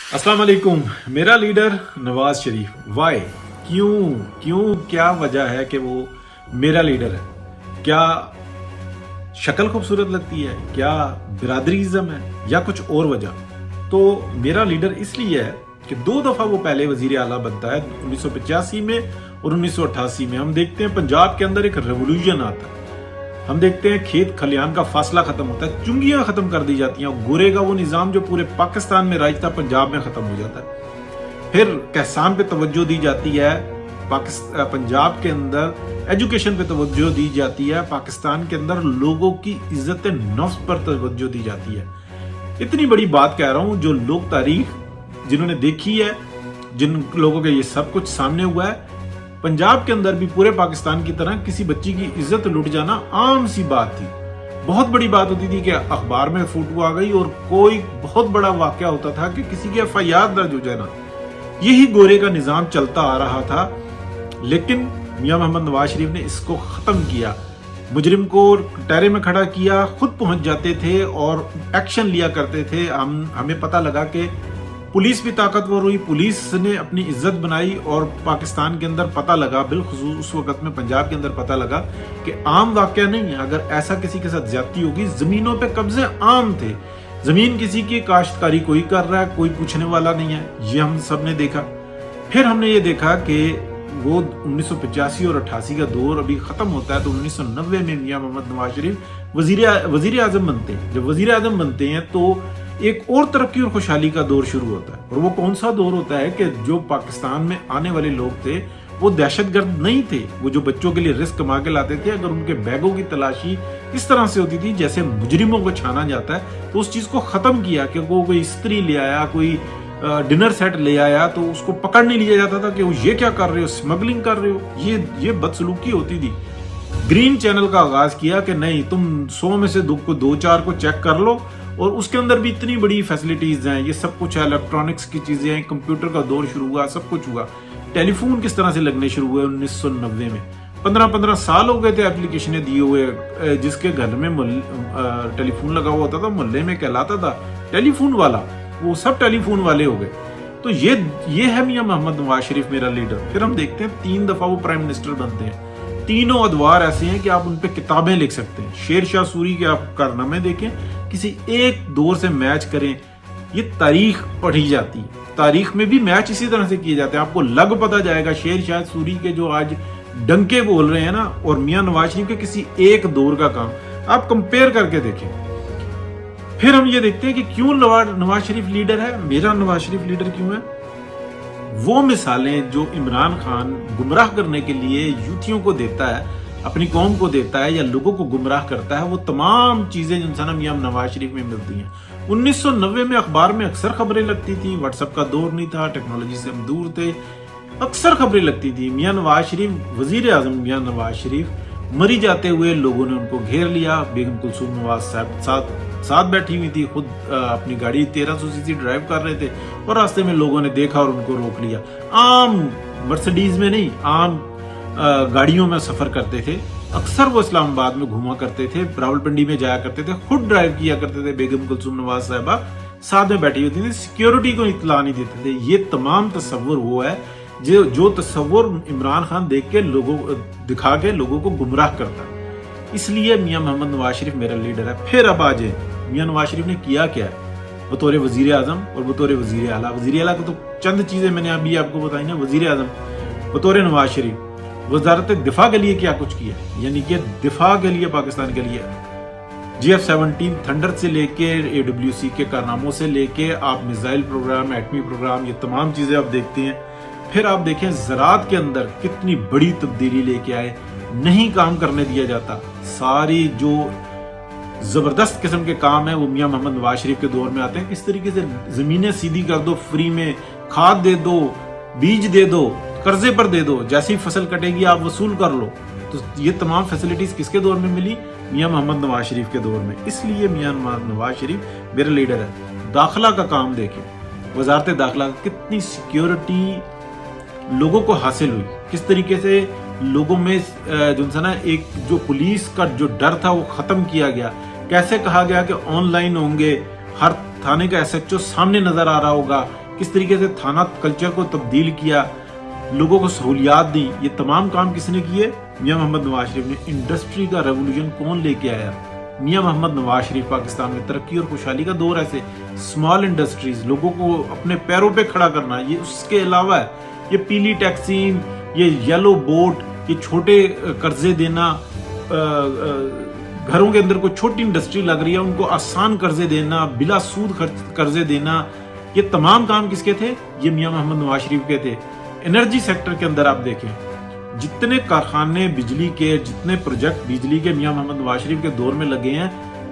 अस्सलाम वालेकुम। मेरा लीडर नवाज शरीफ, वाई, क्यों क्या वजह है कि वो मेरा लीडर है? क्या शक्ल खूबसूरत लगती है, क्या बिरादरीज़म है, या कुछ और वजह? तो मेरा लीडर इसलिए है कि 2 दफा वो पहले वजीर आला बनता है, 1985 में और 1988 में। हम देखते हैं पंजाब के अंदर एक रेवोल्यूशन आता है, हम देखते हैं खेत खलियान का फासला खत्म होता है, चुंगियां खत्म कर दी जाती हैं, गोरे का वो निजाम जो पूरे पाकिस्तान में राज था पंजाब में खत्म हो जाता है। फिर कहसान पे तवज्जो दी जाती है, पंजाब के अंदर एजुकेशन पे तवज्जो दी जाती है, पाकिस्तान के अंदर लोगों की इज्जत नफ्स पर तवज्जो दी जाती है। इतनी बड़ी बात कह रहा हूं, जो लोग तारीख जिन्होंने देखी है, जिन लोगों के ये सब कुछ सामने हुआ है, पंजाब के अंदर भी पूरे पाकिस्तान की तरह किसी बच्ची की इज्जत लुट जाना आम सी बात थी। बहुत बड़ी बात होती थी कि अखबार में फोटो आ गई और कोई बहुत बड़ा वाकया होता था कि किसी की एफआईआर दर्ज हो जाना। यही गोरे का निजाम चलता आ रहा था, लेकिन मियां मोहम्मद नवाज शरीफ ने इसको खत्म किया। मुजरिम को टहरे में खड़ा किया, खुद पहुंच जाते थे और एक्शन लिया करते थे। हमें पता लगा कि पुलिस भी ताकतवर हुई, पुलिस ने अपनी इज्जत बनाई और पाकिस्तान के अंदर पता लगा, बिलखुसूस उस वक्त में पंजाब के अंदर पता लगा कि आम वाकया नहीं है। अगर ऐसा किसी के साथ ज्यादती होगी, जमीनों पे कब्जे आम थे, जमीन किसी की, काश्तकारी कोई कर रहा है, कोई पूछने वाला नहीं है, ये हम सब ने देखा। फिर हमने ये देखा कि वो 1985 और 88 का दौर अभी खत्म होता है, तो 1990 में मियां मोहम्मद नवाज शरीफ वजीर आजम बनते हैं। जब वजीर आजम बनते हैं तो एक और तरक्की और खुशहाली का दौर शुरू होता है। और वो कौन सा दौर होता है कि जो पाकिस्तान में आने वाले लोग थे वो दहशतगर्द नहीं थे, वो जो बच्चों के लिए रिस्क कमा के लाते थे, अगर उनके बैगों की तलाशी इस तरह से होती थी जैसे मुजरिमों को छाना जाता है, तो उस चीज को खत्म किया कि वो कोई स्त्री ले आया, कोई डिनर सेट ले आया तो उसको पकड़ नहीं लिया जाता था कि वो ये क्या कर रहे हो, स्मगलिंग कर रहे हो, ये बदसलूकी होती थी। ग्रीन चैनल का आगाज किया कि नहीं, तुम 100 में से 2-4 को चेक कर लो, और उसके अंदर भी इतनी बड़ी फैसिलिटीज हैं, ये सब कुछ है, इलेक्ट्रॉनिक्स की चीजें हैं, कंप्यूटर का दौर शुरू हुआ, सब कुछ हुआ। टेलीफोन किस तरह से लगने शुरू हुए 1990 में, 15-15 साल हो गए थे एप्लीकेशनें दिए हुए। जिसके घर में टेलीफोन लगा हुआ होता था, मोहल्ले में कहलाता था टेलीफोन वाला, वो सब टेलीफोन वाले हो गए। तो ये है मियां मोहम्मद नवाज शरीफ, मेरा लीडर। फिर हम देखते हैं 3 दफा वो प्राइम मिनिस्टर बनते हैं। तीनों अदवार ऐसे हैं कि आप उन पे किताबें लिख सकते हैं। शेर शाह सूरी के आप कारनामे देखें, किसी एक दौर से मैच करें, ये तारीख पढ़ी जाती है, तारीख में भी मैच इसी तरह से किए जाते हैं। आपको लग पता जाएगा शेर शाह सूरी के जो आज डंके बोल रहे हैं ना, और मियां नवाज शरीफ के किसी एक दौर का काम आप कंपेयर करके देखें। फिर हम ये देखते हैं कि क्यों नवाज शरीफ लीडर है, मेरा नवाज शरीफ लीडर क्यों है। वो मिसालें जो इमरान खान गुमराह करने के लिए यूथियों को देता है, अपनी कौम को देता है, या लोगों को गुमराह करता है, वो तमाम चीजें जो मियां नवाज शरीफ में मिलती हैं। 1990 में अखबार में अक्सर खबरें लगती थी, व्हाट्सएप का दौर नहीं था, टेक्नोलॉजी से हम दूर थे, अक्सर खबरें लगती थी। मियां नवाज शरीफ, वजीर आजम मियां नवाज शरीफ मरी जाते हुए लोगों ने उनको घेर लिया। बेगम कुलसूम नवाज साहब साथ बैठी हुई थी, खुद अपनी गाड़ी 1300 सीसी ड्राइव कर रहे थे, और रास्ते में लोगों ने देखा और उनको रोक लिया। आम मर्सिडीज में नहीं, आम गाड़ियों में सफर करते थे। अक्सर वो इस्लामाबाद में घुमा करते थे, रावलपिंडी में जाया करते थे, खुद ड्राइव किया करते थे। बेगम कुलसूम नवाज साहबा साथ में बैठी होती थी, सिक्योरिटी को इत्तला नहीं देते थे। ये तमाम तस्वुर वो है जो तस्वुर इमरान खान देख के लोगों दिखा के लोगों को गुमराह करता है। इसलिए मियां मोहम्मद नवाज शरीफ मेरा लीडर है। फिर अब आज मियां नवाज शरीफ ने किया क्या है बतौर वजीर आजम और बतौर वजीर आला। वजीर आला को तो चंद चीजें मैंने अभी आपको बताई ना। वजीर आजम बतौर नवाज शरीफ वजारत दिफा के लिए क्या कुछ किया, यानी कि दिफा के लिए, पाकिस्तान के लिए GF-17 थंडर से लेके AWC के कारनामों से लेके आप मिसाइल प्रोग्राम, एटमी प्रोग्राम, ये तमाम चीजें आप देखते हैं। फिर आप देखें ज़राअत के अंदर कितनी बड़ी तब्दीली लेके आए, नहीं काम करने दिया जाता। सारी जो जबरदस्त किस्म के काम है वो मियां मोहम्मद नवाज शरीफ के दौर में आते हैं। किस तरीके से जमीनें सीधी कर दो, फ्री में खाद दे दो, बीज दे दो, कर्जे पर दे दो, जैसी फसल कटेगी आप वसूल कर लो। तो ये तमाम फैसिलिटीज किसके दौर में मिली? मियां मोहम्मद नवाज शरीफ के दौर में। इसलिए मियां नवाज शरीफ मेरा लीडर है। दाखिला का काम देखें, वजारत दाखिला कितनी सिक्योरिटी लोगों को हासिल हुई, किस तरीके से लोगों में जो ना एक जो पुलिस का जो डर था वो खत्म किया गया। कैसे कहा गया कि ऑनलाइन होंगे, हर थाने का SHO सामने नजर आ रहा होगा, किस तरीके से थाना कल्चर को तब्दील किया, लोगों को सहूलियात दी, ये तमाम काम किसने किए? मियां मोहम्मद नवाज शरीफ ने। इंडस्ट्री का रेवोल्यूशन कौन लेके आया? मियां मोहम्मद नवाज शरीफ। पाकिस्तान में तरक्की और खुशहाली का दौर ऐसे स्मॉल इंडस्ट्रीज, लोगों को अपने पैरों पे खड़ा करना, ये उसके अलावा है ये पीली टैक्सीन, ये येलो बोट, ये छोटे कर्जे देना, घरों के अंदर कोई छोटी इंडस्ट्री लग रही है उनको आसान कर्जे देना, बिला सूद कर्जे देना, ये तमाम काम किसके थे? ये मियां मोहम्मद नवाज शरीफ के थे। एनर्जी सेक्टर के अंदर आप देखें, जितने कारखाने बिजली के, जितने प्रोजेक्ट बिजली के मियां मोहम्मद नवाज शरीफ के दौर में लगे हैं,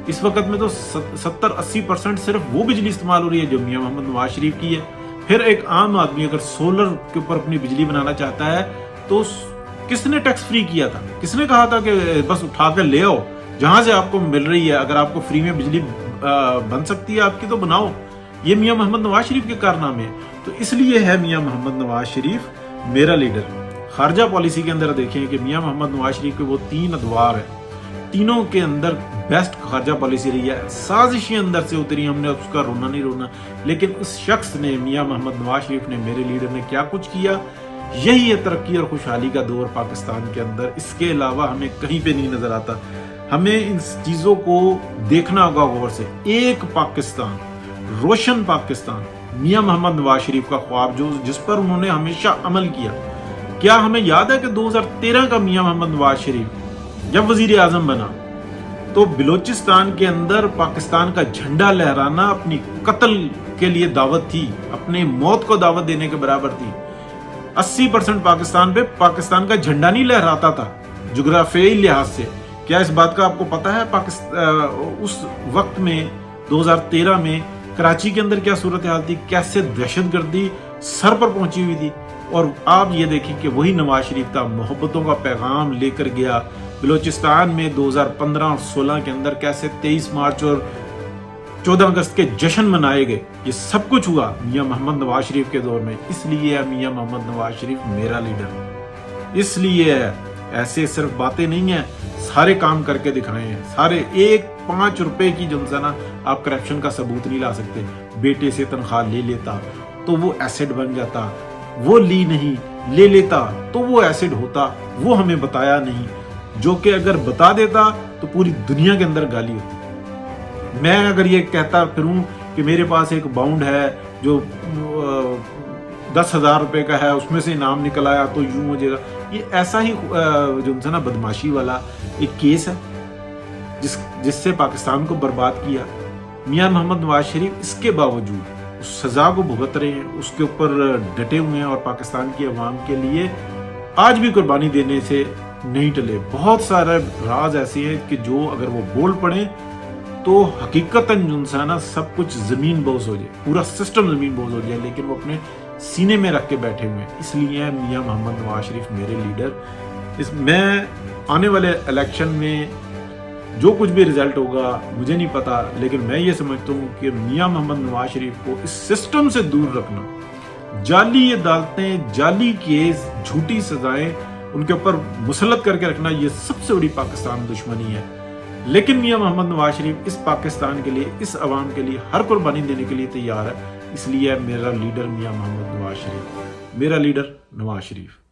इस वक्त में तो 70-80% सिर्फ वो बिजली इस्तेमाल हो रही है जो मियां मोहम्मद नवाज शरीफ की है। फिर एक आम आदमी अगर सोलर के ऊपर अपनी बिजली बनाना चाहता है तो किसने टैक्स फ्री किया था? किसने कहा था कि बस उठा कर ले आओ, जहां से आपको मिल रही है, अगर आपको फ्री में बिजली बन सकती है आपकी तो बनाओ। ये मियां मोहम्मद नवाज शरीफ के कारनामे। तो इसलिए है मियां मोहम्मद नवाज शरीफ मेरा लीडर। खारजा पॉलिसी के अंदर देखें कि मियां मोहम्मद नवाज शरीफ के वो 3 अदवार है, तीनों के अंदर बेस्ट खारजा पॉलिसी रही है। साजिशें अंदर से उतरी, हमने उसका रोना नहीं रोना, लेकिन उस शख्स ने, मियां मोहम्मद नवाज शरीफ ने, मेरे लीडर ने क्या कुछ किया, यही है तरक्की और खुशहाली का दौर पाकिस्तान के अंदर। इसके अलावा हमें कहीं पे नहीं नजर आता। हमें इन चीजों को देखना होगा गौर से। एक पाकिस्तान, रोशन पाकिस्तान, मियां मोहम्मद नवाज शरीफ का ख्वाब जो जिस पर उन्होंने हमेशा अमल किया। क्या हमें याद है कि 2013 का मियां मोहम्मद नवाज शरीफ जब वजीर आजम बना तो बलूचिस्तान के अंदर पाकिस्तान का झंडा लहराना अपनी कत्ल के लिए दावत थी, अपने मौत को दावत देने के बराबर थी। 80% पाकिस्तान का झंडा नहीं लहराता था जुग्राफियाई लिहाज से। क्या इस बात का आपको पता है? उस वक्त में 2013 में कराची के अंदर क्या सूरत हाल थी, कैसे दहशतगर्दी सर पर पहुंची हुई थी। और आप ये देखें कि वही नवाज शरीफ था, मोहब्बतों का पैगाम लेकर गया। बलूचिस्तान में 2015 और 16 के अंदर कैसे 23 मार्च और 14 अगस्त के जश्न मनाए गए, ये सब कुछ हुआ मियां मोहम्मद नवाज शरीफ के दौर में। इसलिए है मियां मोहम्मद नवाज शरीफ मेरा लीडर। इसलिए है, ऐसे सिर्फ बातें नहीं है, सारे काम करके दिखाए हैं। सारे 1-5 रुपए की जो ना आप करप्शन का सबूत नहीं ला सकते। बेटे से तनख्वाह ले लेता तो वो एसिड बन जाता, वो ली नहीं, ले लेता तो वो एसिड होता, वो हमें बताया नहीं, जो कि अगर बता देता तो पूरी दुनिया के अंदर गाली होती। मैं अगर ये कहता फिरूं कि मेरे पास एक बाउंड है जो 10,000 रुपए का है, उसमें से इनाम निकल आया तो यूं हो जाएगा, ये ऐसा ही जो ना बदमाशी वाला एक केस है जिससे पाकिस्तान को बर्बाद किया। मियां मोहम्मद नवाज शरीफ इसके बावजूद उस सजा को भुगत रहे हैं, उसके ऊपर डटे हुए हैं और पाकिस्तान की अवाम के लिए आज भी कुर्बानी देने से नहीं टले। बहुत सारे राज ऐसे हैं कि जो अगर वो बोल पड़े तो हकीकतन जो ना सब कुछ जमीन बोझ हो जाए, पूरा सिस्टम जमीन बोझ हो जाए, लेकिन वो अपने सीने में रख के बैठे हुए हैं। इसलिए मियां मोहम्मद नवाज शरीफ मेरे लीडर। मैं आने वाले इलेक्शन में जो कुछ भी रिजल्ट होगा मुझे नहीं पता, लेकिन मैं ये समझता हूँ कि मियां मोहम्मद नवाज शरीफ को इस सिस्टम से दूर रखना, जाली अदालतें, जाली केस, झूठी सजाएं उनके ऊपर मुसल्लत करके रखना, ये सबसे बड़ी पाकिस्तान दुश्मनी है। लेकिन मियां मोहम्मद नवाज शरीफ इस पाकिस्तान के लिए, इस अवाम के लिए हर कुर्बानी देने के लिए तैयार है। इसलिए मेरा लीडर मियां मोहम्मद नवाज शरीफ, मेरा लीडर नवाज शरीफ।